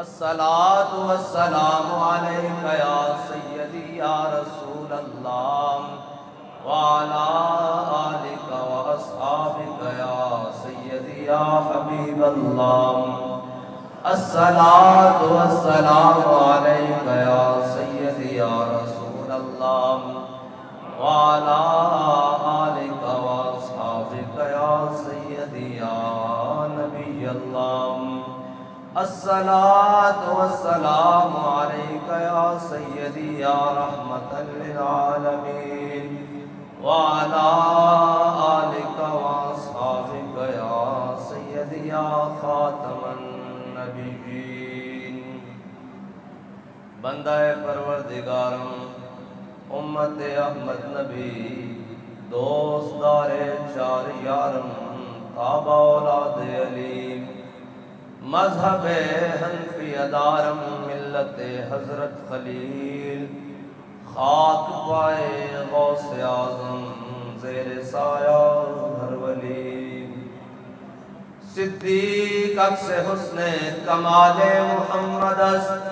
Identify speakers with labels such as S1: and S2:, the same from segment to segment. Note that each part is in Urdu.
S1: الصلاۃ والسلام علیک یا سیدی یا رسول اللہ وعلی آلک واصحابک یا سیدی یا حبیب اللہ۔ الصلاۃ والسلام علیک یا سیدی یا رسول اللہ وعلی آلک واصحابک یا سیدی یا نبی اللہ۔ الصلاۃ والسلام علیک یا سیدی یا رحمۃ للعالمین وعلی آلک واصحابک یا سیدی یا خاتم النبیین۔ بندہ پروردگارم، امت احمد نبی، دوست دار چار یارم، تابع اولاد علی، مذہب حنفی دارم، ملت حضرت خلیل، خاک پائے غوث اعظم، زیر سایہ ہر ولی، صدیق عکس حسن کمال محمد است،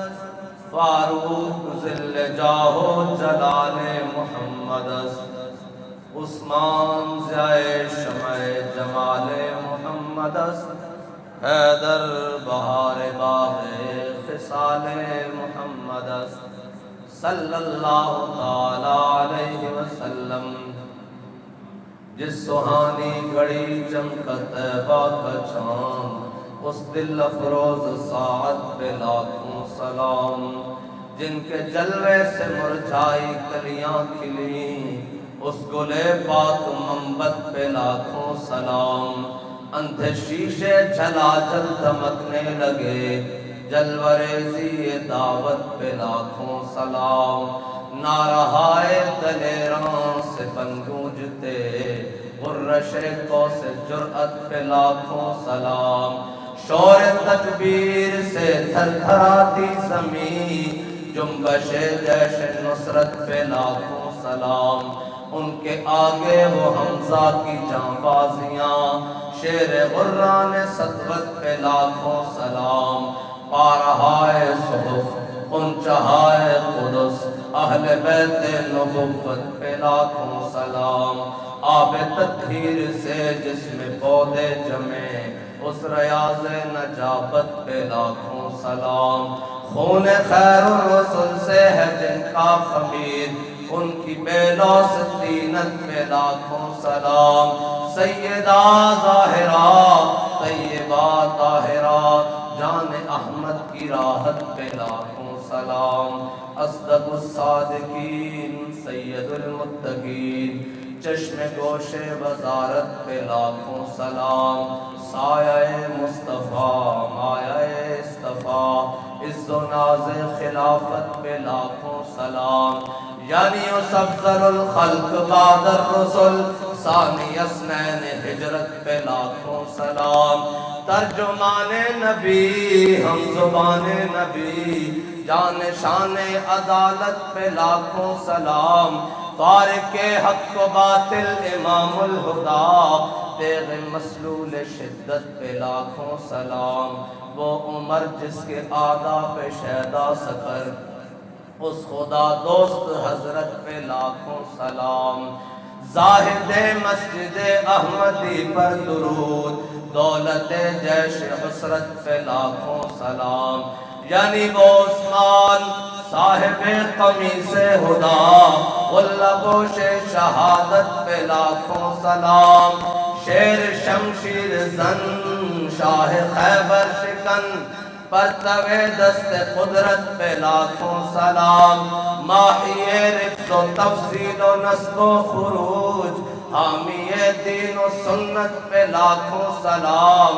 S1: فاروق ذل جاہ و جلال محمد است، عثمان ضیاء شمع جمال محمد است، حیدر بہار باغ خصال محمد است، صلی اللہ تعالی علیہ وسلم۔ جس سہانی گھڑی چمکت طیبہ کا چاند، اس دل افروز ساعت پہ لاکھوں سلام، جن کے جلوے سے مرجھائی کلیاں کھلیں، اس گلے پاک منبت پہ لاکھوں سلام، اندھے شیشے جھلا جل دمکنے لگے، جلوریزی دعوت پہ لاکھوں سلام، نارہائے دلیراں سے بن گونجتے، غرش کو سے جرأت پہ لاکھوں سلام، شور تکبیر سے تھر تھراتی زمین، جنبش جیش نصرت پہ لاکھوں سلام، ان کے آگے وہ حمزہ کی جانبازیاں، شیر غران سطوت پہ لاکھوں سلام، پارہائے صحف انچہائے قدس، اہل بیت نبوت پہ لاکھوں سلام، آب تطہیر سے جس میں پودے جمے، اس ریاض نجابت پہ لاکھوں سلام، خون خیر الرسل سے ہے جن کا خمیر، ان کی بے لوث طینت پہ لاکھوں سلام، سیدہ ظاہرہ طیبہ طاہرہ جان احمد کی راحت پہ لاکھوں سلام، اصدق الصادقین سید المتقین، چشم گوش وزارت پہ لاکھوں سلام، سایہ مصطفیٰ مایہ اصطفیٰ، عز و ناز خلافت پہ لاکھوں سلام، یعنی افضل الخلق بعد الرسل، ثانی اثنین ہجرت پہ لاکھوں سلام، ترجمان نبی ہم زبان نبی، جان شان عدالت پہ لاکھوں سلام، فارق حق و باطل امام الہدا، تیغ مسلول شدت پہ لاکھوں سلام، وہ عمر جس کے آداب پہ شیدا سکر، اس خدا دوست حضرت پہ لاکھوں سلام، زاہد مسجد احمدی پر درود، دولت جیش حسرت پہ لاکھوں سلام، یعنی وہ عثمان صاحب قمیص ہدا، غلبوش شہادت پہ لاکھوں سلام، شیر شمشیر زن شاہ خیبر شکن، پرتوے دست قدرت پہ لاکھوں سلام، ماحی رفض و تفضیل و نسب و خروج، حامی دین و سنت پہ لاکھوں سلام،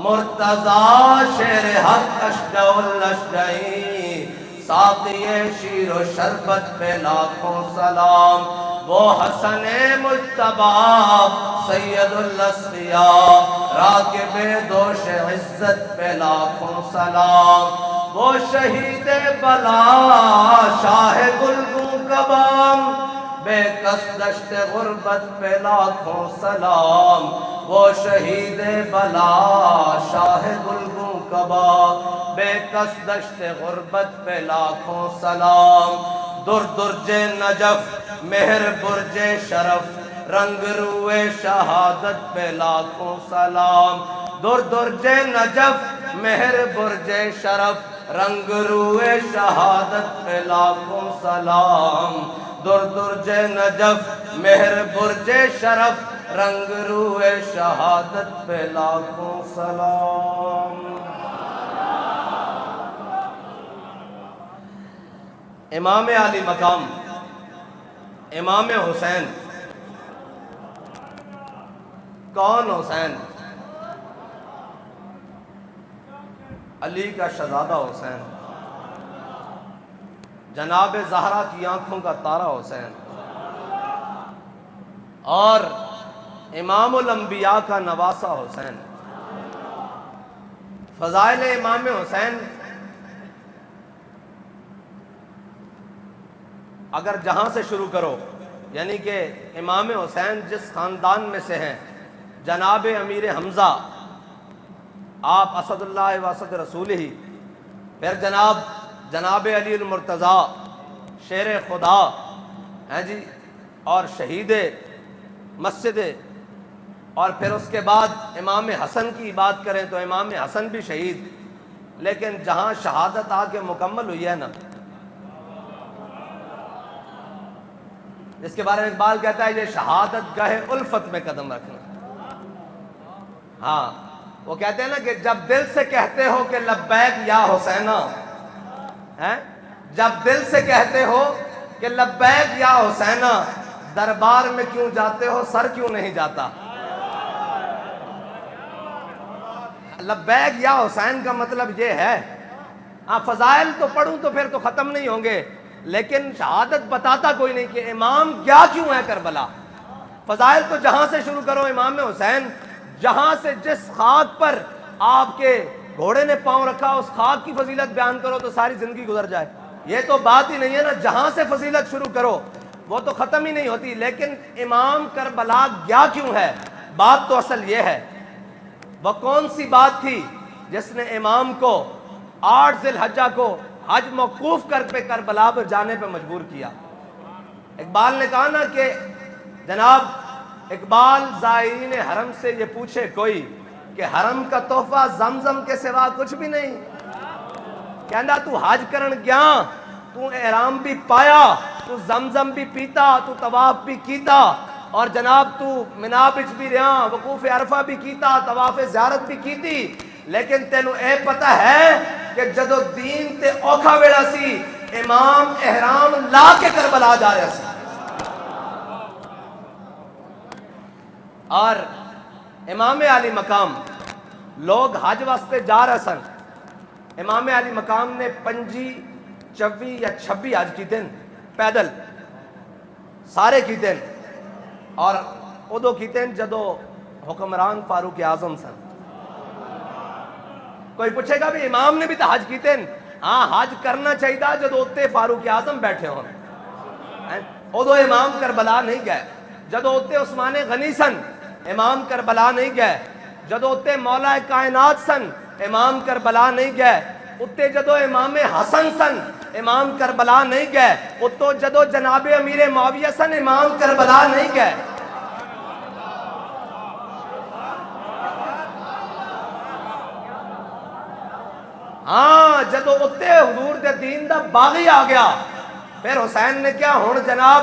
S1: مرتضی شیر حق اشجع الاشجعین، ساقی شیر و شربت پہ لاکھوں سلام، وہ حسن مجتبیٰ سید الاسقیاء، راکب دوش عزت پہ لاکھوں سلام، وہ شہید بلا شاہ گلگوں کبام، بے کس دشت غربت پہ لاکھوں سلام، وہ شہید بلا شاہ گلگوں کبا، بے کس دشت غربت پہ لاکھوں سلام، در درج نجف مہر برج شرف، رنگ روئے شہادت پہ لاکھوں سلام، در درج نجف مہر برج شرف، رنگ روئے شہادت پہ لاکھوں سلام، در درج نجف مہر برج شرف، رنگ روئے شہادت پہ لاکھوں سلام۔ امام علی مقام امام حسین، کون حسین؟ علی کا شہزادہ حسین، جناب زہرا کی آنکھوں کا تارا حسین، اور امام الانبیاء کا نواسہ حسین۔ فضائل امام حسین اگر جہاں سے شروع کرو، یعنی کہ امام حسین جس خاندان میں سے ہیں، جناب امیر حمزہ آپ اسد اللہ و اسد رسول ہی، پھر جناب علی المرتضیٰ شیر خدا ہیں جی، اور شہید مسجد، اور پھر اس کے بعد امام حسن کی بات کریں تو امام حسن بھی شہید، لیکن جہاں شہادت آ کے مکمل ہوئی ہے نا، اس کے بارے میں اقبال کہتا ہے یہ شہادت گاہ الفت میں قدم رکھنا۔ ہاں وہ کہتے ہیں نا کہ جب دل سے کہتے ہو کہ لبیک یا حسینہ، جب دل سے کہتے ہو کہ لبیک یا حسینہ، دربار میں کیوں جاتے ہو سر کیوں نہیں جاتا؟ لبیک یا حسین کا مطلب یہ ہے، فضائل تو پڑھوں تو پھر تو ختم نہیں ہوں گے، لیکن شہادت بتاتا کوئی نہیں کہ امام کیا کیوں ہے کربلا۔ فضائل تو جہاں سے شروع کرو امام حسین، جہاں سے جس خاک پر آپ کے گھوڑے نے پاؤں رکھا اس خاک کی فضیلت بیان کرو تو ساری زندگی گزر جائے۔ یہ تو بات ہی نہیں ہے نا، جہاں سے فضیلت شروع کرو وہ تو ختم ہی نہیں ہوتی، لیکن امام کربلا گیا کیوں ہے؟ بات تو اصل یہ ہے، وہ کون سی بات تھی جس نے امام کو 8 ذی الحجہ کو حج موقوف کر پہ کربلا پر جانے پہ مجبور کیا؟ اقبال نے کہا نا کہ جناب اقبال زائرین حرم سے یہ پوچھے کوئی کہ حرم کا تحفہ زمزم کے سوا کچھ بھی نہیں، کہندا تو حج کرن گیا، تو احرام بھی پایا، تو زمزم بھی پیتا، تو طواف بھی کیتا، اور جناب تو منا بچ بھی رہا، وقوف عرفہ بھی کیتا، طواف زیارت بھی کیتی، لیکن تینوں اے پتہ ہے کہ جدو دین تے اوکھا ویڑا سی امام احرام لا کے کربلا جا رہا سی۔ اور امام علی مقام لوگ حج واسطے جا رہے سن، امام علی مقام نے 25 24 یا 26 حج کیتے ہیں پیدل، سارے کیتے ہیں، اور ادو کیتے ہیں جدو حکمران فاروق اعظم سن۔ کوئی پوچھے گا بھی امام نے بھی تو حج کیتے ہیں؟ ہاں حج کرنا چاہیے جدو اتے فاروق اعظم بیٹھے ہوں، ادو امام کربلا نہیں گئے، جدو اتے عثمان غنی سن امام کربلا نہیں گئے، جدو اتے مولا کائنات سن امام کربلا نہیں گئے، اتے جدو امام حسن سن امام کربلا نہیں گئے، اتو جدو جناب امیر معاویہ سن امام کربلا نہیں گئے۔ ہاں جدو اتے حضور دے دین دا باغی آ گیا، پھر حسین نے کیا ہون جناب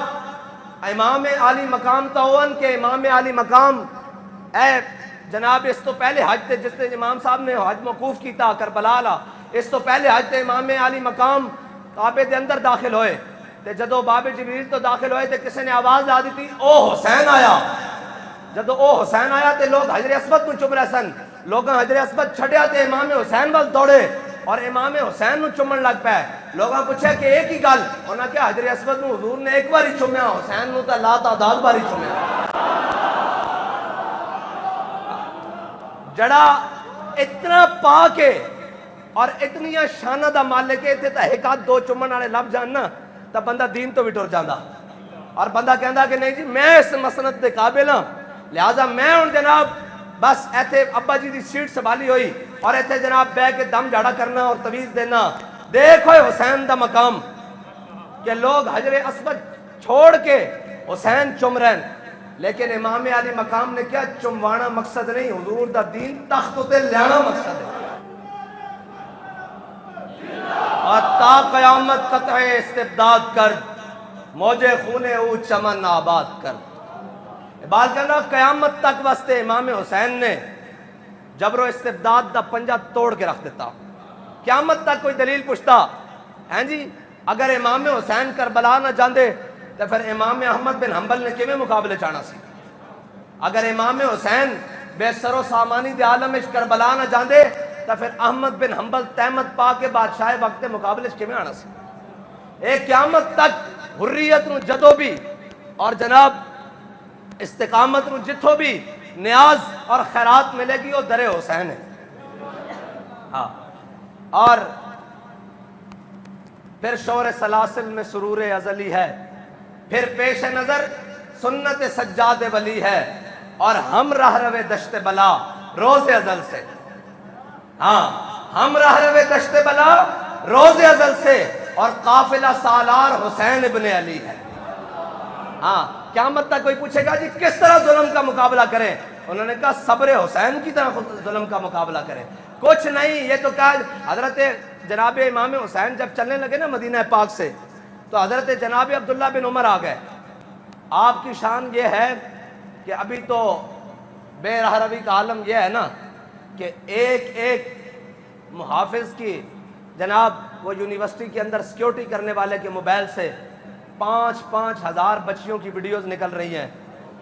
S1: امام علی مقام تاون کے امام علی مقام اے جناب اس تو پہلے حج تے جس نے امام صاحب نے حج موقوف کیتا کربلا لا، اس تو پہلے حج تے امام علی مقام کعبے دے اندر داخل ہوئے تے جدو باب جبریل تو داخل ہوئے تے کسی نے آواز لا دی تھی او حسین آیا۔ جدو او حسین آیا تے لوگ حجر اسود کو چم رہے سن، لوگاں حجر اسود چھڑیا تے امام حسین وال دوڑے اور امام حسین نو چمن لگ پے۔ لوگاں پوچھا کہ ایک ہی گل، انہاں کہا حجر اسود نو حضور نے ایک بار ہی چومیا، حسین نو تے لا تعداد بار ہی چومیا۔ جڑا اتنا پا کے اور اتنی شانہ دا مالک ہے تے ایک آدھ دو چمن والے لب جاننا تا بندہ دین تو بھی ٹر جاندا، اور بندہ کہندا کہ نہیں جی میں اس مسند دے قابل ہاں، لہذا میں ہن جناب بس ایتھے ابا جی دی سیٹ سنبھالی ہوئی اور ایتھے جناب بہ کے دم جھاڑا کرنا اور تویز دینا. دیکھو حسین دا مقام کہ لوگ حجر اسود چھوڑ کے حسین چم رہے ہیں. لیکن امام علی مقام نے کیا چموانا مقصد نہیں, حضور دا دین تخت تے لیانا مقصد ہے. اور تا قیامت قطع استبداد کر, موجے خونے او چمن آباد کر. بات کرنا قیامت تک واسطے امام حسین نے جبر و استبداد دا پنجہ توڑ کے رکھ دیتا. قیامت تک کوئی دلیل پوچھتا ہیں جی اگر امام حسین کربلا نہ جاندے تو پھر امام احمد بن حنبل نے کیویں مقابلے چاہنا سی. اگر امام حسین بے سر و سامانی دے عالم وچ کربلا نہ جاندے تو پھر احمد بن حنبل تحمد پا کے بادشاہ وقت مقابلے چ کیویں آنا سی. ایک قیامت تک حریت نو جدو بھی اور جناب استقامت نو جتھو بھی نیاز اور خیرات ملے گی وہ در حسین ہے. ہاں اور پھر شور سلاسل میں سرور ازلی ہے, پھر پیش نظر سنت سجاد ولی ہے, اور ہم راہ روے دشت بلا روز ازل سے. ہاں ہم راہ روے دشت بلا روز ازل سے, اور قافلہ سالار حسین ابن علی ہے. ہاں قیامت تک کوئی پوچھے گا جی کس طرح ظلم کا مقابلہ کریں, انہوں نے کہا صبر حسین کی طرح ظلم کا مقابلہ کریں. کچھ نہیں, یہ تو کہا حضرت جناب امام حسین جب چلنے لگے نا مدینہ پاک سے تو حضرت جناب عبداللہ بن عمر آ گئے. آپ کی شان یہ ہے کہ ابھی تو بے راہ روی کا عالم یہ ہے نا کہ ایک ایک محافظ کی جناب وہ یونیورسٹی کے اندر سیکیورٹی کرنے والے کے موبائل سے 5-5 ہزار بچیوں کی ویڈیوز نکل رہی ہیں.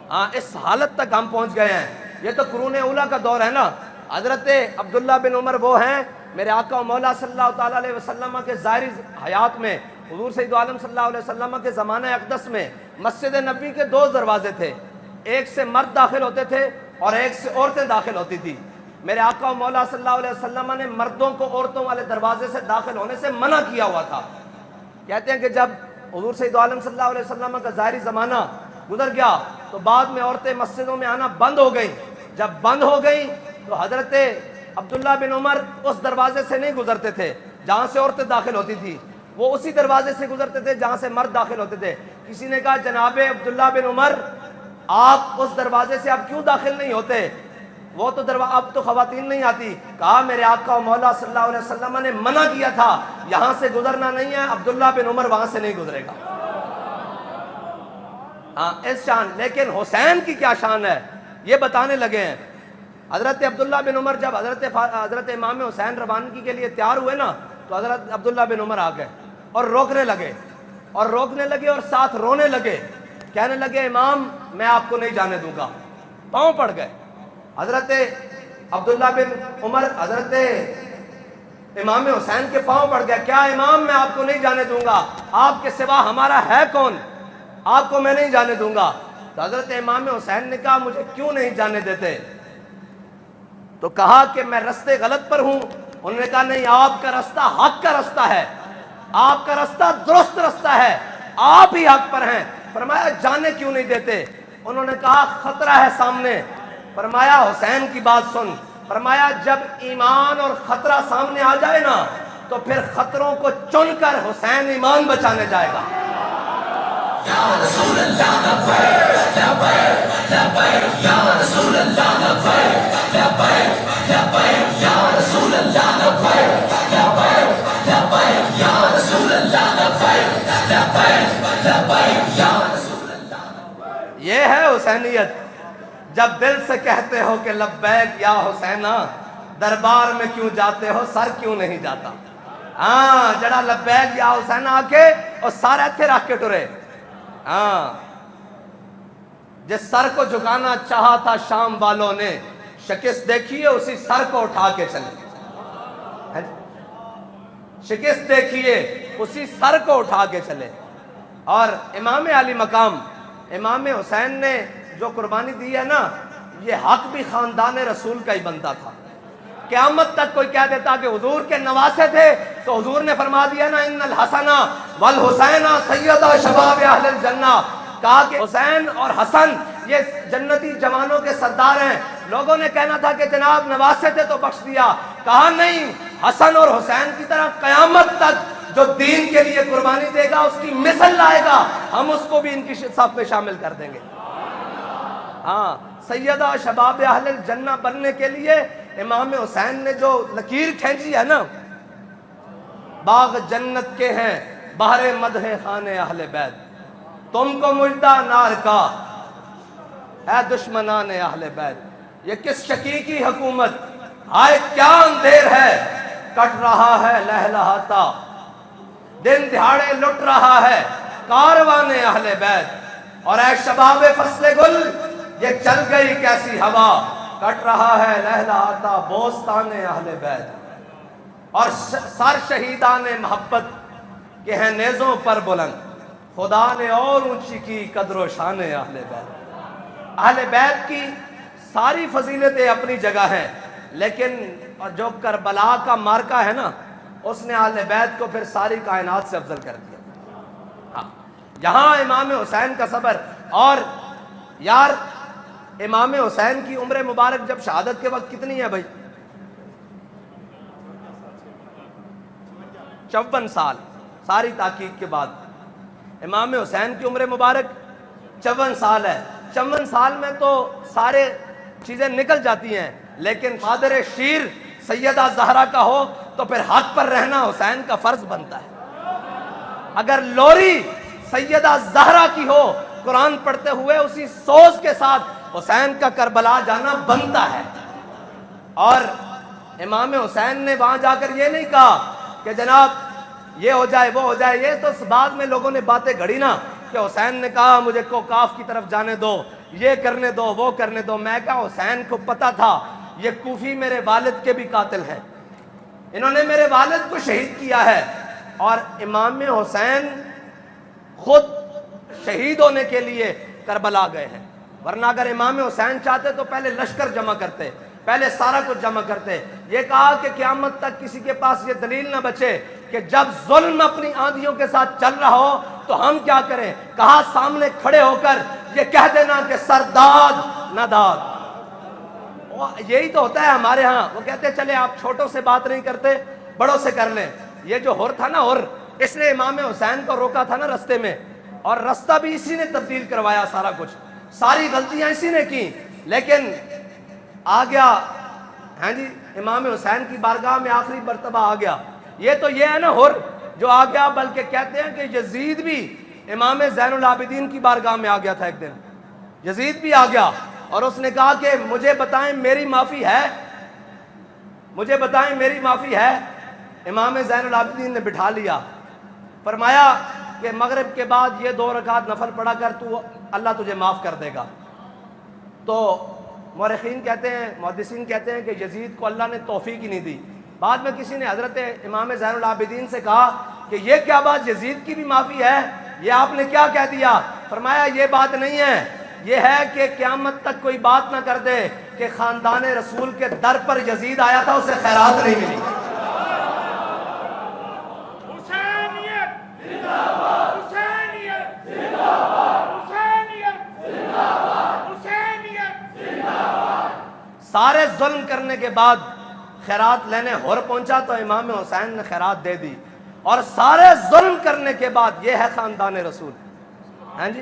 S1: ہاں اس حالت تک ہم پہنچ گئے ہیں. یہ تو قرون اولیٰ کا دور ہے نا. حضرت عبداللہ بن عمر وہ ہیں میرے آقا و مولا صلی اللہ تعالیٰ علیہ وسلم کے ظاہری حیات میں, حضور سید عالم صلی اللہ علیہ وسلم کے زمانہ اقدس میں مسجد نبی کے 2 دروازے تھے, ایک سے مرد داخل ہوتے تھے اور ایک سے عورتیں داخل ہوتی تھی. میرے آقا و مولا صلی اللہ علیہ وسلم نے مردوں کو عورتوں والے دروازے سے داخل ہونے سے منع کیا ہوا تھا. کہتے ہیں کہ جب حضور سید عالم صلی اللہ علیہ وسلم کا ظاہری زمانہ گزر گیا تو بعد میں عورتیں مسجدوں میں آنا بند ہو گئیں. جب بند ہو گئیں تو حضرت عبداللہ بن عمر اس دروازے سے نہیں گزرتے تھے جہاں سے عورتیں داخل ہوتی تھی, وہ اسی دروازے سے گزرتے تھے جہاں سے مرد داخل ہوتے تھے. کسی نے کہا جناب عبداللہ بن عمر آپ اس دروازے سے اب کیوں داخل نہیں ہوتے, وہ تو اب تو خواتین نہیں آتی. کہا میرے آقا و مولا صلی اللہ علیہ وسلم نے منع کیا تھا, یہاں سے گزرنا نہیں ہے, عبداللہ بن عمر وہاں سے نہیں گزرے گا. ہاں اس شان. لیکن حسین کی کیا شان ہے یہ بتانے لگے ہیں. حضرت عبداللہ بن عمر جب حضرت امام حسین روانگی کے لیے تیار ہوئے نا تو حضرت عبداللہ بن عمر آ گئے اور روکنے لگے اور ساتھ رونے لگے, کہنے لگے امام میں آپ کو نہیں جانے دوں گا. پاؤں پڑ گئے. حضرت عبداللہ بن عمر حضرت امام حسین کے پاؤں پڑ گیا, کیا امام میں آپ کو نہیں جانے دوں گا, آپ کے سوا ہمارا ہے کون, آپ کو میں نہیں جانے دوں گا. تو حضرت امام حسین نے کہا مجھے کیوں نہیں جانے دیتے, تو کہا کہ میں رستے غلط پر ہوں. انہوں نے کہا نہیں, آپ کا رستہ حق کا رستہ ہے, آپ کا رستہ درست رستہ ہے, آپ ہی حق پر ہیں. فرمایا جانے کیوں نہیں دیتے, انہوں نے کہا خطرہ ہے سامنے. فرمایا حسین کی بات سن. فرمایا جب ایمان اور خطرہ سامنے آ جائے نا تو پھر خطروں کو چن کر حسین ایمان بچانے جائے گا. یا رسول اللہ لبیک لبیک لبیک یا رسول اللہ لبیک لبیک لبیک یا رسول اللہ لبیک لبیک لبیک یا رسول اللہ لبیک لبیک لبیک یا رسول اللہ. یہ ہے حسینیت. جب دل سے کہتے ہو کہ لبیک یا حسینہ, دربار میں کیوں جاتے ہو سر کیوں نہیں جاتا. ہاں جڑا لبیک یا حسینہ آ کے اور سر ایتھے رکھ کے ٹرے. ہاں جس سر کو جھکانا چاہا تھا شام والوں نے, شکست دیکھیے اسی سر کو اٹھا کے چلے. شکست دیکھیے اسی سر کو اٹھا کے چلے. اور امام علی مقام امام حسین نے جو قربانی دی ہے نا, یہ حق بھی خاندان رسول کا ہی بنتا تھا. قیامت تک کوئی کہہ دیتا کہ حضور کے نواسے تھے تو حضور نے فرما دیا نا ان الحسن والحسین سیدا شباب اہل الجنہ. کہا کہ حسین اور حسن یہ جنتی جوانوں کے سردار ہیں, لوگوں نے کہنا تھا کہ جناب نواسے تھے تو بخش دیا، کہا نہیں، حسن اور حسین کی طرح قیامت تک جو دین کے لیے قربانی دے گا، اس کی مثل لائے گا، ہم اس کو بھی ان کی صف میں شامل کر دیں گے۔ ہاں، سیدہ شباب اہل الجنہ بننے کے لیے امام حسین نے جو لکیر کھینچی ہے نا، باغ جنت کے ہیں بہر مدح خان اہل بیت، تم کو مجدہ نار کا اے دشمنان اہل بیت۔ یہ کس شقی کی حکومت، آئے کیا اندھیر ہے، کٹ رہا ہے لہلہاتا، دن دہاڑے لٹ رہا ہے کاروان اہل بیت، اور اے شباب فصل گل یہ چل گئی کیسی ہوا، کٹ رہا ہے لہلہاتا بوستان اہل بیت، اور سر شہیدان محبت کے ہیں نیزوں پر بلند، خدا نے اور اونچی کی قدر و شان اہل بیت۔ اہل بیت کی ساری فضیلتیں اپنی جگہ ہیں، لیکن جو کربلا کا مارکا ہے نا، اس نے اہل بیت کو پھر ساری کائنات سے افضل کر دیا۔ ہاں، یہاں امام حسین کا صبر، اور یار امام حسین کی عمر مبارک جب شہادت کے وقت کتنی ہے بھائی؟ 54 سال، ساری تحقیق کے بعد امام حسین کی عمر مبارک 54 سال ہے۔ 54 سال میں تو سارے چیزیں نکل جاتی ہیں، لیکن مادر شیر سیدہ زہرا کا ہو تو پھر حق پر رہنا حسین کا فرض بنتا ہے۔ اگر لوری سیدہ زہرا کی ہو، قرآن پڑھتے ہوئے اسی سوز کے ساتھ حسین کا کربلا جانا بنتا ہے۔ اور امام حسین نے وہاں جا کر یہ نہیں کہا کہ جناب یہ ہو جائے وہ ہو جائے، یہ تو بعد میں لوگوں نے باتیں گھڑی نا کہ حسین نے کہا مجھے کوکاف کی طرف جانے دو، یہ کرنے دو وہ کرنے دو۔ میں کہا حسین کو پتا تھا یہ کوفی میرے والد کے بھی قاتل ہیں، انہوں نے میرے والد کو شہید کیا ہے، اور امام حسین خود شہید ہونے کے لیے کربلا گئے ہیں، ورنہ اگر امام حسین چاہتے تو پہلے لشکر جمع کرتے، پہلے سارا کچھ جمع کرتے۔ یہ کہا کہ قیامت تک کسی کے پاس یہ دلیل نہ بچے کہ جب ظلم اپنی آندھیوں کے ساتھ چل رہا ہو تو ہم کیا کریں، کہا سامنے کھڑے ہو کر یہ کہہ دینا کہ سرداد نہ داد۔ یہی تو ہوتا ہے ہمارے ہاں، وہ کہتے ہیں چلے آپ چھوٹوں سے بات نہیں کرتے بڑوں سے کر لیں۔ یہ جو ہر تھا نا، ہر اس نے امام حسین کو روکا تھا نا رستے میں، اور رستہ بھی اسی نے تبدیل کروایا، سارا کچھ، ساری غلطیاں اسی نے کی، لیکن آ گیا ہاں جی امام حسین کی بارگاہ میں آخری مرتبہ آ گیا۔ یہ تو یہ ہے نا ہر جو آ گیا، بلکہ کہتے ہیں کہ یزید بھی امام زین العابدین کی بارگاہ میں آ گیا تھا ایک دن، یزید بھی آ گیا اور اس نے کہا کہ مجھے بتائیں میری معافی ہے، مجھے بتائیں میری معافی ہے۔ امام زین العابدین نے بٹھا لیا، فرمایا کہ مغرب کے بعد یہ 2 رکعت نفل پڑھا کر تو اللہ تجھے معاف کر دے گا۔ تو مورخین کہتے ہیں، محدثین کہتے ہیں کہ یزید کو اللہ نے توفیق ہی نہیں دی۔ بعد میں کسی نے حضرت امام زین العابدین سے کہا کہ یہ کیا بات، یزید کی بھی معافی ہے، یہ آپ نے کیا کہہ دیا؟ فرمایا یہ بات نہیں ہے، یہ ہے کہ قیامت تک کوئی بات نہ کر دے کہ خاندان رسول کے در پر یزید آیا تھا، اسے خیرات نہیں ملی۔ سارے ظلم کرنے کے بعد خیرات لینے ہور پہنچا تو امام حسین نے خیرات دے دی، اور سارے ظلم کرنے کے بعد یہ ہے خاندان رسول، ہاں جی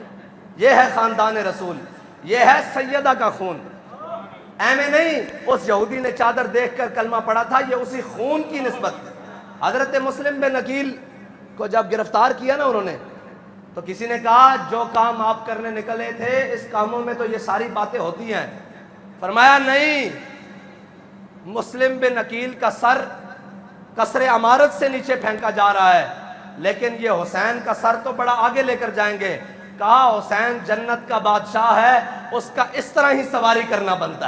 S1: یہ ہے خاندان رسول، یہ ہے سیدہ کا خون۔ ایمیں نہیں اس یہودی نے چادر دیکھ کر کلمہ پڑھا تھا، یہ اسی خون کی نسبت۔ حضرت مسلم بن عقیل کو جب گرفتار کیا نا انہوں نے، تو کسی نے کہا جو کام آپ کرنے نکلے تھے اس کاموں میں تو یہ ساری باتیں ہوتی ہیں۔ فرمایا نہیں، مسلم بن عقیل کا سر قصر عمارت سے نیچے پھینکا جا رہا ہے، لیکن یہ حسین کا سر تو بڑا آگے لے کر جائیں گے۔ کہا حسین جنت کا بادشاہ ہے، اس کا اس طرح ہی سواری کرنا بنتا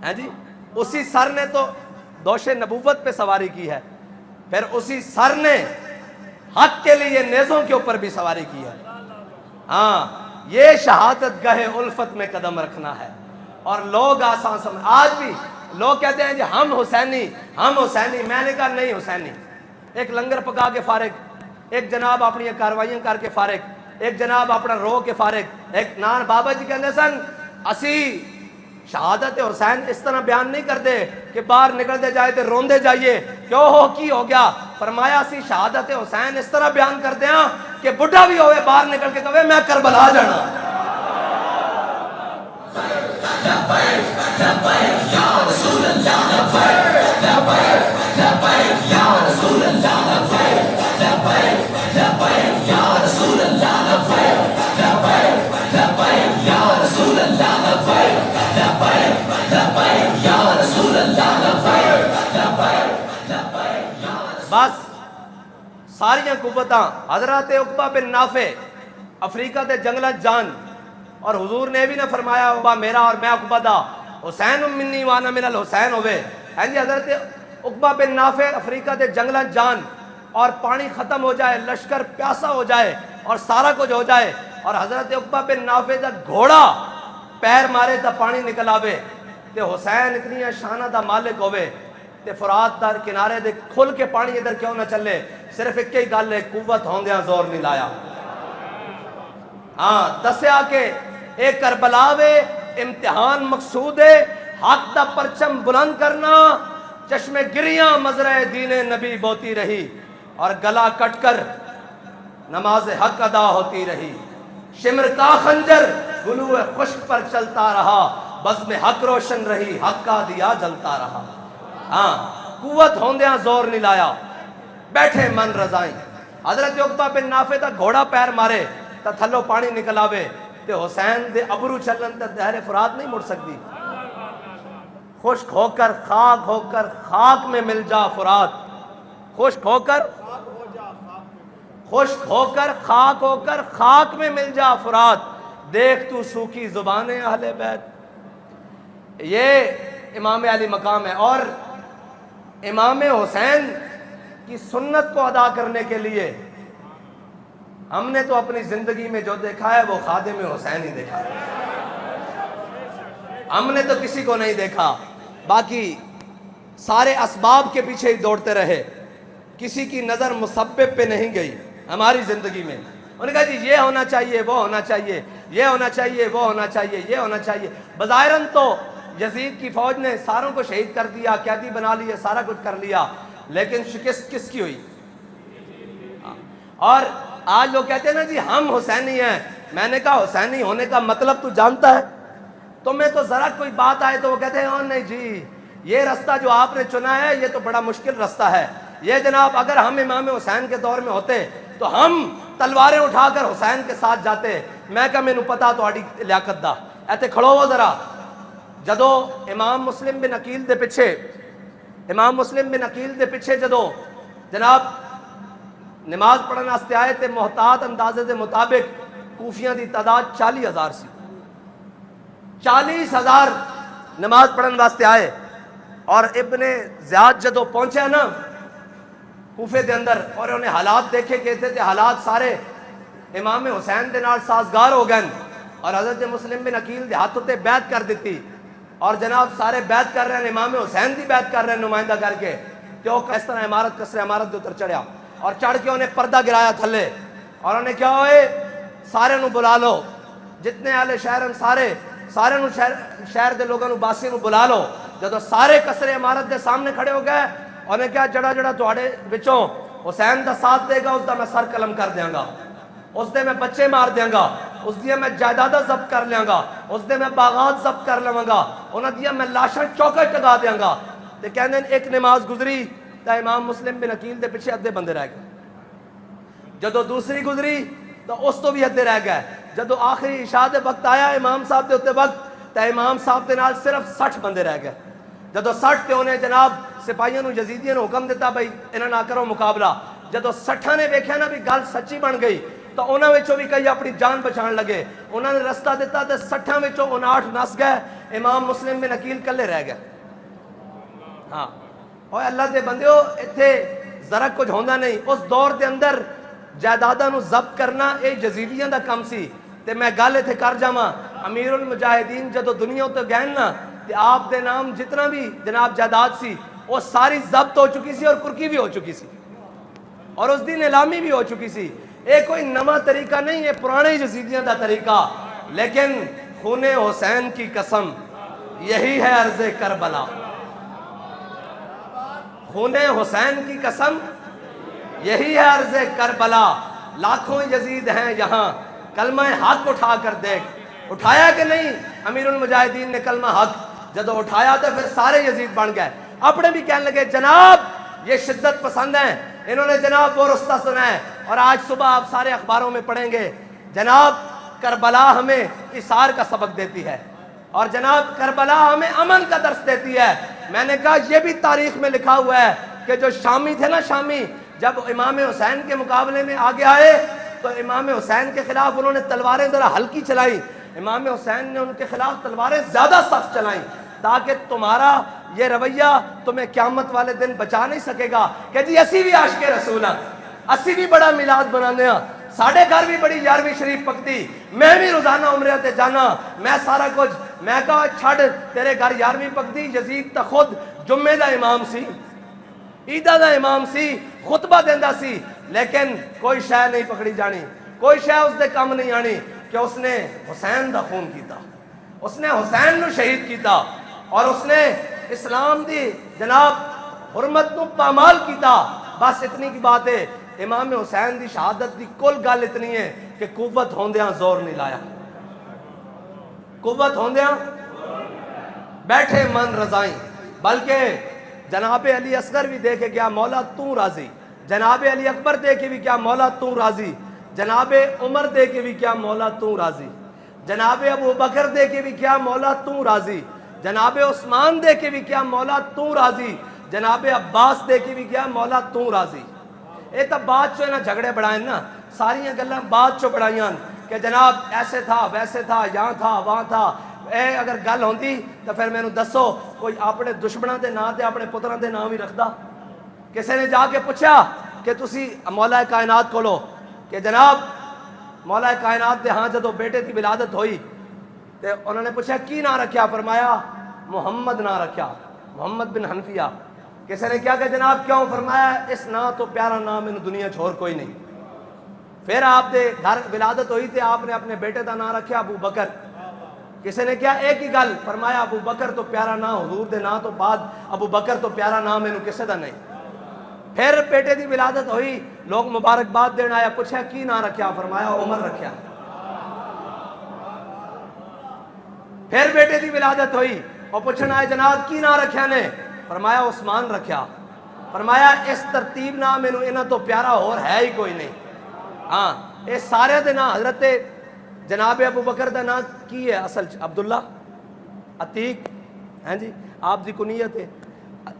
S1: ہے جی۔ اسی سر نے تو دوش نبوت پہ سواری کی ہے، پھر اسی سر نے حق کے لیے نیزوں کے اوپر بھی سواری کی ہے۔ ہاں، یہ شہادت گاہ الفت میں قدم رکھنا ہے۔ اور لوگ آسان سمجھ، آج بھی لوگ کہتے ہیں جی ہم حسینی ہم حسینی، میں نے کہا نہیں حسینی، ایک لنگر پکا کے فارغ، ایک جناب اپنی کاروائیاں کر کے فارغ، ایک جناب اپنا رو کے فارغ، ایک نان بابا جی کہندے سن اسی شہادت حسین اس طرح بیان نہیں کر دے کہ باہر نکلتے جائے تو روندے جائیے کیوں ہو کی ہو گیا. فرمایا سی شہادت حسین اس طرح بیان کر دیا کہ بڑھا بھی ہوئے باہر نکل کے کہے میں کربلا جانا. بس ساریاں قوتاں حضرت عقبہ بن نافع افریقہ دے جنگلات جان اور حضور نے بھی نہ فرمایا عقبہ میرا اور میں عقبہ دا حسین منی وانا من الحسین ہوئے. ہاں جی حضرت عقبہ بن نافع افریقہ دے جنگلات جان اور پانی ختم ہو جائے لشکر پیاسا ہو جائے اور سارا کچھ ہو جائے اور حضرت عقبہ بن نافع دا گھوڑا پیر مارے تا پانی نکل آوے تے حسین اتنی شانہ دا مالک ہوئے تے فرات دا کنارے دے کھل کے پانی ادھر کیوں نہ چلے. صرف ایک ہی گل ہے قوت ہوندیاں زور نہیں لایا. ہاں دسیا کہ اے کربلا وے امتحان مقصود ہے حق دا پرچم بلند کرنا. چشم گریاں مزرعہ دین نبی بوتی رہی اور گلا کٹ کر نماز حق ادا ہوتی رہی. شمر کا خنجر گلو خشک پر چلتا رہا بزم حق روشن رہی حق کا دیا جلتا رہا. ہاں قوت ہوندیاں زور نہیں لایا بیٹھے من رضائیں. حضرت عقبہ بن نافع دا گھوڑا پیر مارے تا تھلو پانی نکل آوے تے حسین دے ابرو چلن تے دہر فرات نہیں مڑ سکتی. خشک ہو کر خاک میں مل جا فرات. خشک ہو کر خاک میں مل جا فرات. دیکھ تو سوکھی زبان اہل بیت. یہ امام علی مقام ہے. اور امام حسین کی سنت کو ادا کرنے کے لیے ہم نے تو اپنی زندگی میں جو دیکھا ہے وہ خادم حسین ہی دیکھا ہے. ہم نے تو کسی کو نہیں دیکھا. باقی سارے اسباب کے پیچھے ہی دوڑتے رہے. کسی کی نظر مسبب پہ نہیں گئی ہماری زندگی میں. انہوں نے کہا جی یہ ہونا چاہیے وہ ہونا چاہیے یہ ہونا چاہیے وہ ہونا چاہیے یہ ہونا چاہیے. بظاہراً تو یزید کی فوج نے ساروں کو شہید کر دیا قیدی بنا لیے سارا کچھ کر لیا لیکن شکست کس کی ہوئی. اور آج لوگ کہتے ہیں نا جی ہم حسینی ہیں. میں نے کہا حسینی ہونے کا مطلب تو جانتا ہے؟ تمہیں تو ذرا کوئی بات آئے تو وہ کہتے ہیں نہیں جی یہ رستہ جو آپ نے چنا ہے یہ تو بڑا مشکل رستہ ہے. یہ جناب اگر ہم امام حسین کے دور میں ہوتے تو ہم تلواریں اٹھا کر حسین کے ساتھ جاتے. میں کہا مینوں پتا تہاڈی لیاقت دا. ایتھے کھڑو ہو ذرا. جدو امام مسلم بن عقیل دے پیچھے جدو جناب نماز پڑھنے واسطے آئے تے محتاط اندازے دے مطابق کوفیاں دی تعداد 40,000 سی. 40,000 نماز پڑھنے واسطے آئے اور ابن زیاد جدو پہنچے نا کوفے دے اندر اور انہیں حالات دیکھے کہتے تھے حالات سارے امام حسین دے نال سازگار ہو گئے اور حضرت مسلم بن عقیل دے ہاتھوں تے بیعت کر دیتی اور جناب سارے بیعت کر رہے ہیں امام حسین دی بیعت کر رہے ہیں نمائندہ کر کے. تو اس طرح عمارت کسر عمارت دے اتر چڑھیا اور چڑھ کے انہیں پردہ گرایا تھلے اور انہیں کیا ہوئے سارے نو بلا لو جتنے اہل شہر ہیں سارے نو شہر دے لوگوں نو باسی نو بلا لو. جدو سارے کسر عمارت دے سامنے کھڑے ہو گئے انہیں کیا جڑا تواڈے وچوں حسین دا ساتھ دے گا اس دا میں سر قلم کر دیاں گا اس دے میں بچے مار دیاں گا اس دیا میں جائیداداں ضبط کر لیاں گا اس دے میں باغات ضبط کر لواں گا انہاں دیا میں لاشاں چوکٹ ٹگا دیاں گا. تے کہندے ایک نماز گزری تا امام مسلم بن عقیل دے پیچھے ادھے بندے رہ گئے. جدو دوسری گزری تو اس تو بھی ادھے رہ گئے. جدو آخری عشاء دے وقت آیا امام صاحب دے ہوتے وقت تے امام صاحب دے نال صرف 60 بندے رہ گئے. جدو 60 تے انہیں جناب سپاہیوں نو یزیدیاں نو حکم دیتا بھائی انہاں نہ کرو مقابلہ. جدو 60 نے ویکھیا نا بھی گل سچی بن گئی تو انہاں وچوں بھی کئی اپنی جان بچان لگے. انہاں نے رستہ دیتا تے 60 وچوں 59 نس گئے. امام مسلم بن عقیل کلے رہ گئے. ہاں اوے اللہ دے بندیو ایتھے ذرا کچھ ہوندا نہیں. اس دور دے اندر جائیداداں نو ضبط کرنا اے یزیدیاں دا کم سی. تے میں گل ایتھے کر جاواں امیر المجاہدین جدو دنیا تے گئے نا تے آپ دے نام جتنا بھی جناب جائیداد سی وہ ساری ضبط ہو چکی سی اور کرکی بھی ہو چکی سی اور اس دی نیلامی بھی ہو چکی سی. یہ کوئی نواں طریقہ نہیں یہ پرانے یزیدیاں دا طریقہ. لیکن خون حسین کی قسم یہی ہے عرض کربلا، خون حسین کی قسم یہی ہے عرض کربلا، لاکھوں یزید ہیں یہاں کلمہ حق اٹھا کر دیکھ، اٹھایا کہ نہیں امیر المجاہدین نے کلمہ حق؟ جب اٹھایا تو پھر سارے یزید بن گئے، اپنے بھی کہنے لگے جناب یہ شدت پسند ہیں، انہوں نے جناب وہ رستہ سنا ہے، اور آج صبح آپ سارے اخباروں میں پڑھیں گے جناب کربلا ہمیں اثار کا سبق دیتی ہے، اور جناب کربلا ہمیں امن کا درس دیتی ہے۔ میں نے کہا یہ بھی تاریخ میں لکھا ہوا ہے کہ جو شامی تھے نا، شامی جب امام حسین کے مقابلے میں آگے آئے تو امام حسین کے خلاف انہوں نے تلواریں ذرا ہلکی چلائیں، امام حسین نے ان کے خلاف تلواریں زیادہ سخت چلائیں، تاکہ تمہارا یہ رویہ تمہیں قیامت والے دن بچا نہیں سکے گا کہ جی اسی بھی عاشق رسول ہیں، اسی بھی بڑا میلاد بنانے ہیں، ساڑھے گھر بھی بڑی 11ویں شریف پکتی، میں بھی روزانہ عمرے تے جانا، میں سارا کچھ۔ میں کہا چھڑ تیرے گھر 11ویں پکتی، یزید تا خود جمعے دا امام سی، عیدہ دا امام سی، خطبہ دیندہ سی، لیکن کوئی شے نہیں پکڑی جانی، کوئی شے اس دے کم نہیں آنی کہ اس نے حسین دا خون کیتا، اس نے حسین نو شہید کیتا، اور اس نے اسلام دی جناب حرمت نو پامال کیتا۔ بس اتنی کی بات ہے، امام حسین دی شہادت دی کل گل اتنی ہے کہ قوت ہوندیاں زور نہیں لایا، قوت ہوندیاں بیٹھے من رضائیں، بلکہ جناب علی اصغر بھی دیکھے گیا مولا تو راضی، جناب علی اکبر دیکھے بھی کیا مولا تو راضی، جناب عمر دیکھے بھی کیا مولا تو راضی، جناب ابو بکر دیکھے بھی کیا مولا تو راضی، جناب عثمان دیکھے بھی کیا مولا تو راضی، جناب عباس دیکھے بھی کیا مولا تو راضی۔ اے تب بات چو نا جھگڑے بڑھائیں نا، ساریاں گلاں بات چو بڑھائیاں کہ جناب ایسے تھا ویسے تھا یہاں تھا وہاں تھا۔ اے اگر گل ہوندی تو پھر میں نو دسو کوئی اپنے دشمنوں دے نام تے اپنے پتراں دے نام ہی رکھدا؟ کسی نے جا کے پوچھا کہ تسی مولا کائنات کولو کہ جناب مولا کائنات دے ہاں جدو بیٹے دی ولادت ہوئی تے انہوں نے پوچھا کی نام رکھیا؟ فرمایا محمد نام رکھیا، محمد بن حنفیہ۔ کسی نے کیا کہ جناب کیوں؟ فرمایا اس نام تو پیارا نام انہوں دنیا چھوڑ کوئی نہیں۔ پھر آپ دے گھر ولادت ہوئی تے آپ نے اپنے بیٹے دا نام رکھیا ابو بکر۔ کسی نے کیا ایک ہی گل؟ فرمایا ابو بکر تو پیارا نام حضور دے نام تو بعد ابو بکر تو پیارا نام انہوں کسے دا نہیں۔ پھر بیٹے دی ولادت ہوئی، لوگ مبارکباد دینا آیا، پوچھا کی نام رکھیا؟ فرمایا عمر رکھیا۔ پھر بیٹے دی ولادت ہوئی اور پوچھنا آئے جناب کی نام رکھیا نے؟ فرمایا عثمان رکھیا۔ فرمایا اس ترتیب نام انہاں تو پیارا اور ہے ہی کوئی نہیں۔ ہاں اے سارے دے نام حضرت جناب ابو بکر دا نام کی ہے اصل عبداللہ عتیق ہیں جی، آپ دی کنیت ہے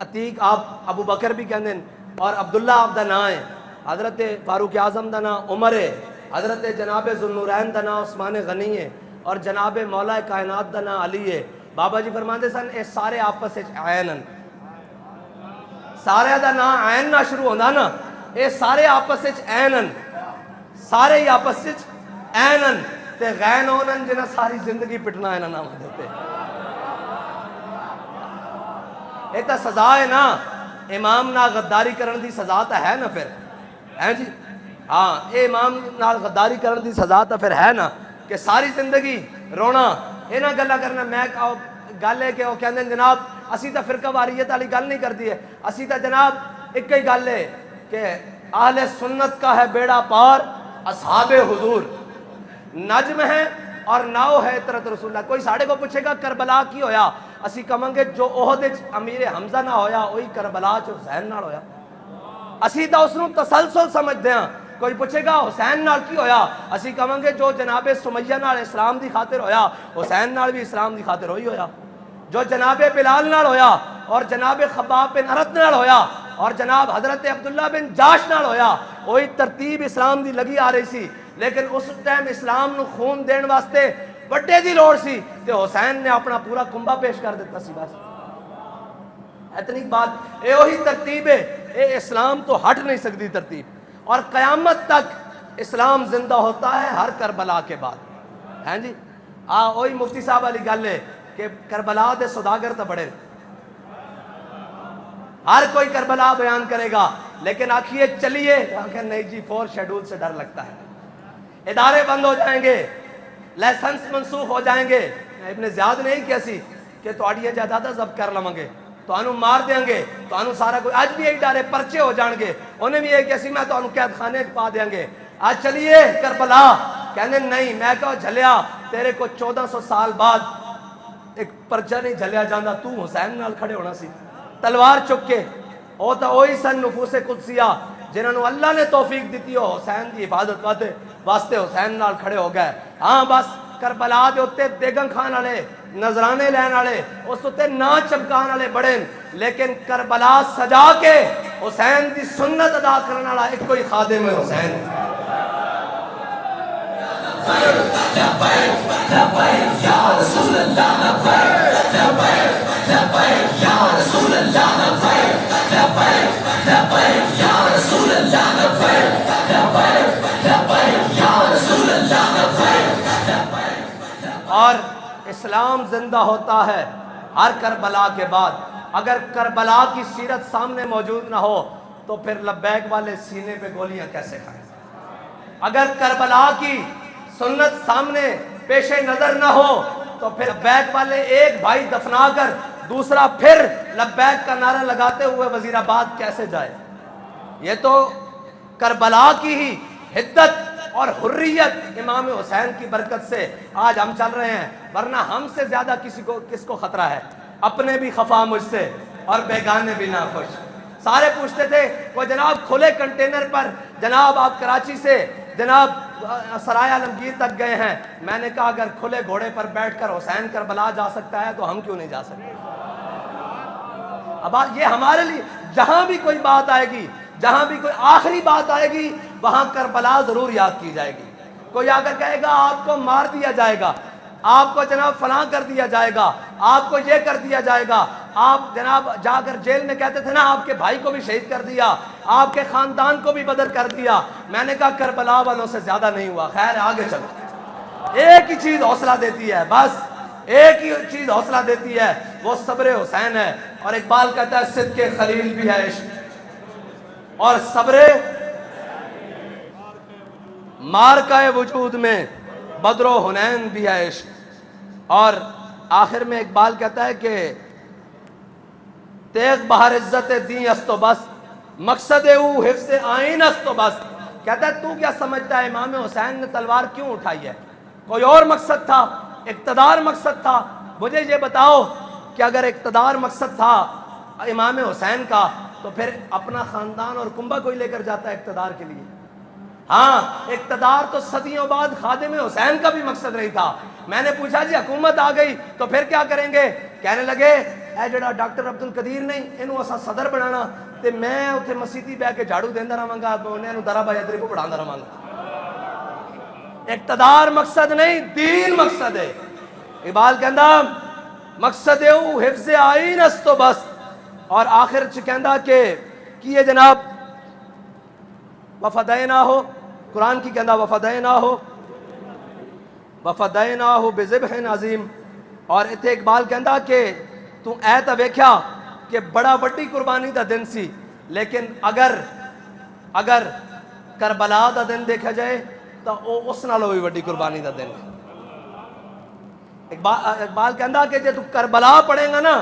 S1: عتیق، آپ ابو بکر بھی کہندے ہیں، اور عبداللہ آپ دا نام ہے۔ حضرت فاروق اعظم دا نام عمر ہے، حضرت جناب ذوالنورین دا نام عثمان غنی ہے، اور جناب مولا کائنات دا نام علی ہے۔ بابا جی فرماندے سن اے سارے آپس وچ عین ہیں، سارے دا نام عین نہ شروع ہوندا نا، اے سارے آپس وچ عین ہیں، سارے ہی آپس وچ عین ہیں تے غین ہونن جنہاں ساری زندگی پٹنا ہے نا نام دیتے۔ اے تا سزا ہے نا، امام نال غداری کرن دی سزا تا ہے نا پھر، ہیں جی ہاں اے امام نال غداری کرن دی سزا تا پھر ہے نا کہ ساری زندگی رونا اینا گلا کرنا۔ میں گل ہے کہ وہ کہندے جناب اسی تا فرقہ واریت والی گل نہیں کرتی ہے، اسی تا جناب ایک ہی گل ہے کہ اہل سنت کا ہے بیڑا پار، اصحاب حضور نجم ہے اور ناؤ ہے عطرت رسول اللہ۔ کوئی ساڑھے کو پوچھے گا کربلا کی ہویا، اسی کہاں گے جو احد وچ امیر حمزہ نہ ہویا وہی کربلا چ حسین نال ہویا، اسی تا اس نو تسلسل سمجھدے ہاں۔ کوئی پوچھے گا حسین نال کی ہویا، اسی کہاں گے جو جناب سمیہ نال اسلام دی خاطر ہویا حسین نال بھی اسلام دی خاطر ہوئی ہویا، جو جناب بلال نال ہویا اور جناب خباب بن ارت نال ہویا اور جناب حضرت عبداللہ بن جاش نال ہویا، وہی ترتیب اسلام دی لگی آ رہی سی۔ لیکن اس ٹائم اسلام نو خون دین واسطے وڈے دی لوڑ سی تے حسین نے اپنا پورا کنبہ پیش کر دیتا سی، بس اتنی بات۔ اے وہی ترتیب ہے، اے اسلام تو ہٹ نہیں سکتی ترتیب، اور قیامت تک اسلام زندہ ہوتا ہے ہر کربلا کے بعد، ہیں جی وہی مفتی صاحب والی گل ہے کہ کربلا دے سوداگر تو بڑے، ہر کوئی کربلا بیان کرے گا، لیکن آخیے چلیے آخر نہیں جی 4 شیڈول سے ڈر لگتا ہے، ادارے بند ہو جائیں گے، لائسنس منسوخ ہو جائیں گے۔ ابن زیاد نہیں کیسی کہ تواڈیاں جائیداداں ضبط کر لواਂਗੇ, تانوں مار دیاں گے, تانوں سارا کوئی اج بھی یہی ڈر ہے پرچے ہو جان گے, انہیں بھی یہ کہ اسی میں تانوں قید خانے پا دیاں گے. آج چلیے کربلا, کہنے نہیں. میں کہا جھلیا تیرے کو 1400 سال بعد ایک پرچہ نہیں جھلیا جاندہ, تو حسین نال کھڑے ہونا سی تلوار چک کے. او تا وہی سن نفوس قدسیہ جنہوں نے اللہ نے توفیق دیتی ہو حسین دی حفاظت واسطے حسین نال کھڑے ہو گئے. ہاں بس کربلا دے اوتے دیگن کھان والے, نذرانے لین والے, اس اوتے نا چمکان والے بڑے, لیکن کربلا سجا کے حسین دی سنت ادا کرنے والا ایک کوئی خادم ہے حسین. اور اسلام زندہ ہوتا ہے ہر کربلا کے بعد. اگر کربلا کی سیرت سامنے موجود نہ ہو تو پھر لبیک والے سینے پہ گولیاں کیسے کھائیں؟ اگر کربلا کی سنت سامنے پیش نظر نہ ہو تو پھر لبیک والے ایک بھائی دفنا کر دوسرا پھر لبیک کا نعرہ لگاتے ہوئے وزیر آباد کیسے جائے؟ یہ تو کربلا کی ہی حدت اور حریت امام حسین کی برکت سے آج ہم چل رہے ہیں, ورنہ ہم سے زیادہ کس کو خطرہ ہے؟ اپنے بھی خفا مجھ سے اور بیگانے بھی ناخوش. سارے پوچھتے تھے وہ جناب کھلے کنٹینر پر جناب آپ کراچی سے جناب سرائے عالمگیر تک گئے ہیں. میں نے کہا اگر کھلے گھوڑے پر بیٹھ کر حسین کربلا جا سکتا ہے تو ہم کیوں نہیں جا سکتے؟ اب یہ ہمارے لیے جہاں بھی کوئی بات آئے گی, جہاں بھی کوئی آخری بات آئے گی, وہاں کربلا ضرور یاد کی جائے گی. کوئی آ کر کہے گا آپ کو مار دیا جائے گا, آپ کو جناب فلاں کر دیا جائے گا, آپ کو یہ کر دیا جائے گا, آپ جناب جا کر جیل میں کہتے تھے نا آپ کے بھائی کو بھی شہید کر دیا, آپ کے خاندان کو بھی بدر کر دیا. میں نے کہا کربلا والوں سے زیادہ نہیں ہوا. خیر آگے چلو. ایک ہی چیز حوصلہ دیتی ہے, بس ایک ہی چیز حوصلہ دیتی ہے, وہ صبر حسین ہے. اور اقبال کہتا ہے صدق خلیل بھی ہے عشق اور صبر مارکہ وجود میں بدر و حنین بھی ہے عشق. اور آخر میں اقبال کہتا ہے کہ تیغ بہر عزت دین است و بس مقصد او حفظ آئین است و بس. کہتا ہے تو کیا سمجھتا ہے امام حسین نے تلوار کیوں اٹھائی ہے؟ کوئی اور مقصد تھا, اقتدار مقصد تھا. مجھے یہ بتاؤ کہ اگر اقتدار مقصد تھا امام حسین کا تو پھر اپنا خاندان اور کنبہ کوئی لے کر جاتا ہے اقتدار کے لیے. ہاں اقتدار تو صدیوں بعد خادم حسین کا بھی مقصد نہیں تھا. میں نے پوچھا جی حکومت آ گئی تو پھر کیا کریں گے؟ کہنے لگے اے جڑا ڈاکٹر عبد القدیر نہیں انہوں اسا صدر بنانا تے میں اتھے مسیتی بہ کے جھاڑو دیندہ رہاں گا, انہوں درہ بائی ادری کو بڑھاندہ رہاں گا. اقتدار مقصد نہیں, دین مقصد ہے. اقبال کہندہ مقصد او حفظ آئین است و بس. اور آخر کہندہ کہ یہ جناب وفدینا ہو, قرآن کی کہندہ وفدینا ہو وفدینا ہو بذبح عظیم. اور اتھے اقبال کہندہ کہ تو اے تا ویکھیا کہ بڑا وڈی قربانی دا دن سی, لیکن اگر کربلا دا دن دیکھا جائے تو اس نالوں بھی وڈی قربانی دا دن. اقبال کہندہ کہ جے تو کربلا پڑھیں گا نا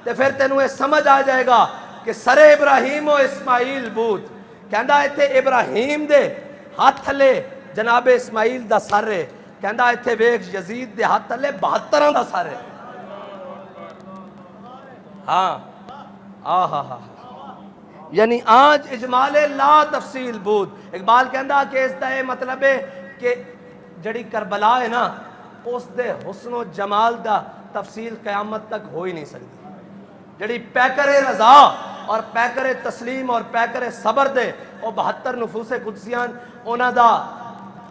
S1: تو پھر تینوں یہ سمجھ آ جائے گا کہ سر ابراہیم و اسماعیل بود. کہندہ ایتھے ابراہیم دے ہاتھ تھلے جناب اسماعیل دا سر ہے. کہندہ ایتھے ویکھ یزید دے ہاتھ تھلے 72 دا سر ہے. ہاں آہا یعنی آج اجمال لا تفصیل بود. اقبال کہندہ کہ اس دا یہ مطلب ہے کہ جڑی کربلا ہے نا اس دے حسن و جمال دا تفصیل قیامت تک ہو ہی نہیں سکتی. جڑی پیکر رضا اور پیکر تسلیم اور پیکر صبر دے وہ 72 نفوس قدسیان اونا دا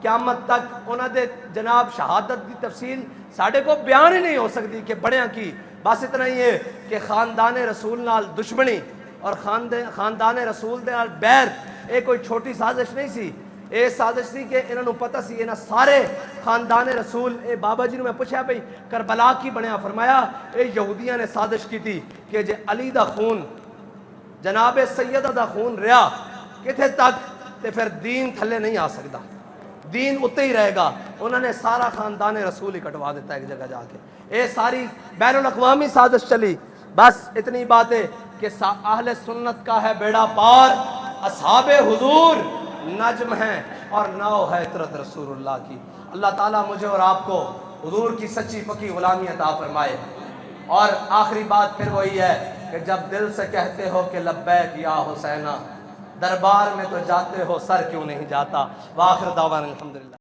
S1: قیامت تک اونا دے جناب شہادت دی تفصیل ساڑھے کو بیان ہی نہیں ہو سکتی کہ بڑیاں کی. بس اتنا ہی ہے کہ خاندان رسول نال دشمنی اور خاندان رسول دے نال بیر یہ کوئی چھوٹی سازش نہیں سی. اے سازش سی کہ انہوں پتہ سی انہاں سارے خاندان رسول. اے بابا جی نے میں پوچھا بھئی کربلا کی بنیا؟ فرمایا اے یہودیاں نے سازش کی تھی کہ جے علی دا خون جناب سیدہ دا خون رہا کتھے تک تے پھر دین تھلے نہیں آ سکتا, دین اتے ہی رہے گا. انہوں نے سارا خاندان رسول ہی کٹوا دیتا ہے ایک جگہ جا کے. یہ ساری بین الاقوامی سازش چلی. بس اتنی باتیں کہ اہل سنت کا ہے بیڑا پار، اصحاب حضور نجم ہیں اور ناؤ ہے عطرت رسول اللہ کی. اللہ تعالیٰ مجھے اور آپ کو حضور کی سچی پکی غلامی عطا فرمائے. اور آخری بات پھر وہی ہے کہ جب دل سے کہتے ہو کہ لبیک یا حسینہ، دربار میں تو جاتے ہو سر کیوں نہیں جاتا. وآخر دعوانا الحمدللہ.